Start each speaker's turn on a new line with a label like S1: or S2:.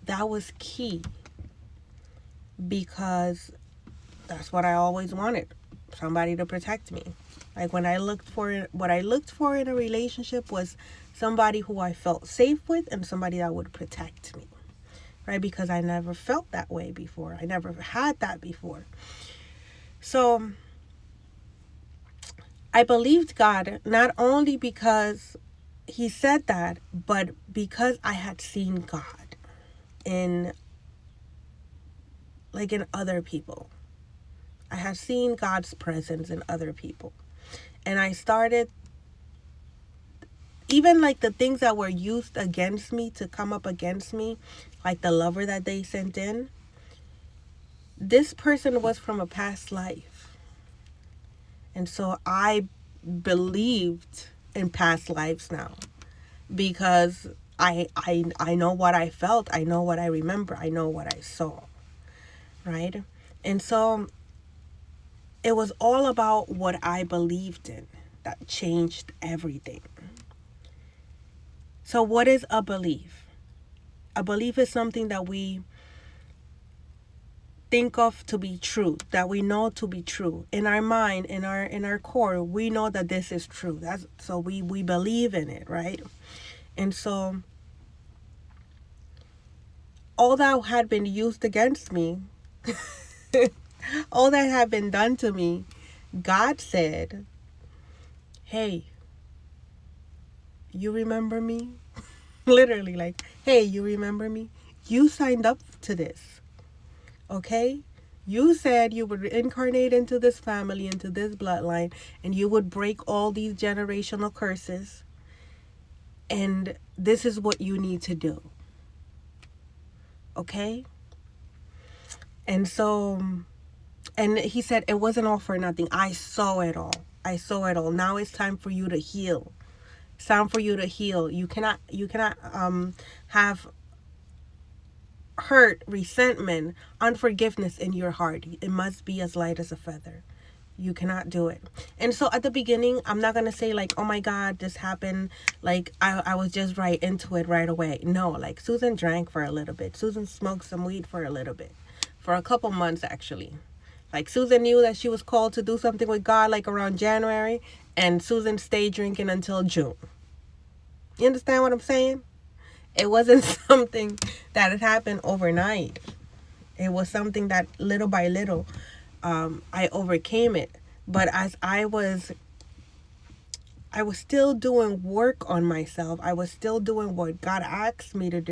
S1: that was key, because that's what I always wanted, somebody to protect me. Like when I looked for it, what I looked for in a relationship was somebody who I felt safe with and somebody that would protect me, right? Because I never felt that way before. I never had that before. So I believed God not only because he said that, but because I had seen God in in other people. I had seen God's presence in other people. And I started, even like the things that were used against me to come up against me, like the lover that they sent in, this person was from a past life. And so I believed in past lives now, because I know what I felt, I know what I remember, I know what I saw, right? And so it was all about what I believed in that changed everything. So what is a belief? A belief is something that we think of to be true, that we know to be true. In our mind, in our core, we know that this is true. That's so we believe in it, right? And so all that had been used against me, all that had been done to me, God said, "Hey, you remember me?" Literally, like, "Hey, you remember me? You signed up to this, okay? You said you would reincarnate into this family, into this bloodline, and you would break all these generational curses. And this is what you need to do, okay?" And so, and he said, it wasn't all for nothing. I saw it all. I saw it all. Now it's time for you to heal. It's time for you to heal. You cannot have hurt, resentment, unforgiveness in your heart. It must be as light as a feather. You cannot do it. And so at the beginning, I'm not going to say like, oh my God, this happened. Like I was just right into it right away. No, like Susan drank for a little bit. Susan smoked some weed for a little bit. For a couple months, actually. Like Susan knew that she was called to do something with God like around January. And Susan stayed drinking until June. You understand what I'm saying? It wasn't something that had happened overnight. It was something that little by little, I overcame it. But as I was still doing work on myself. I was still doing what God asked me to do.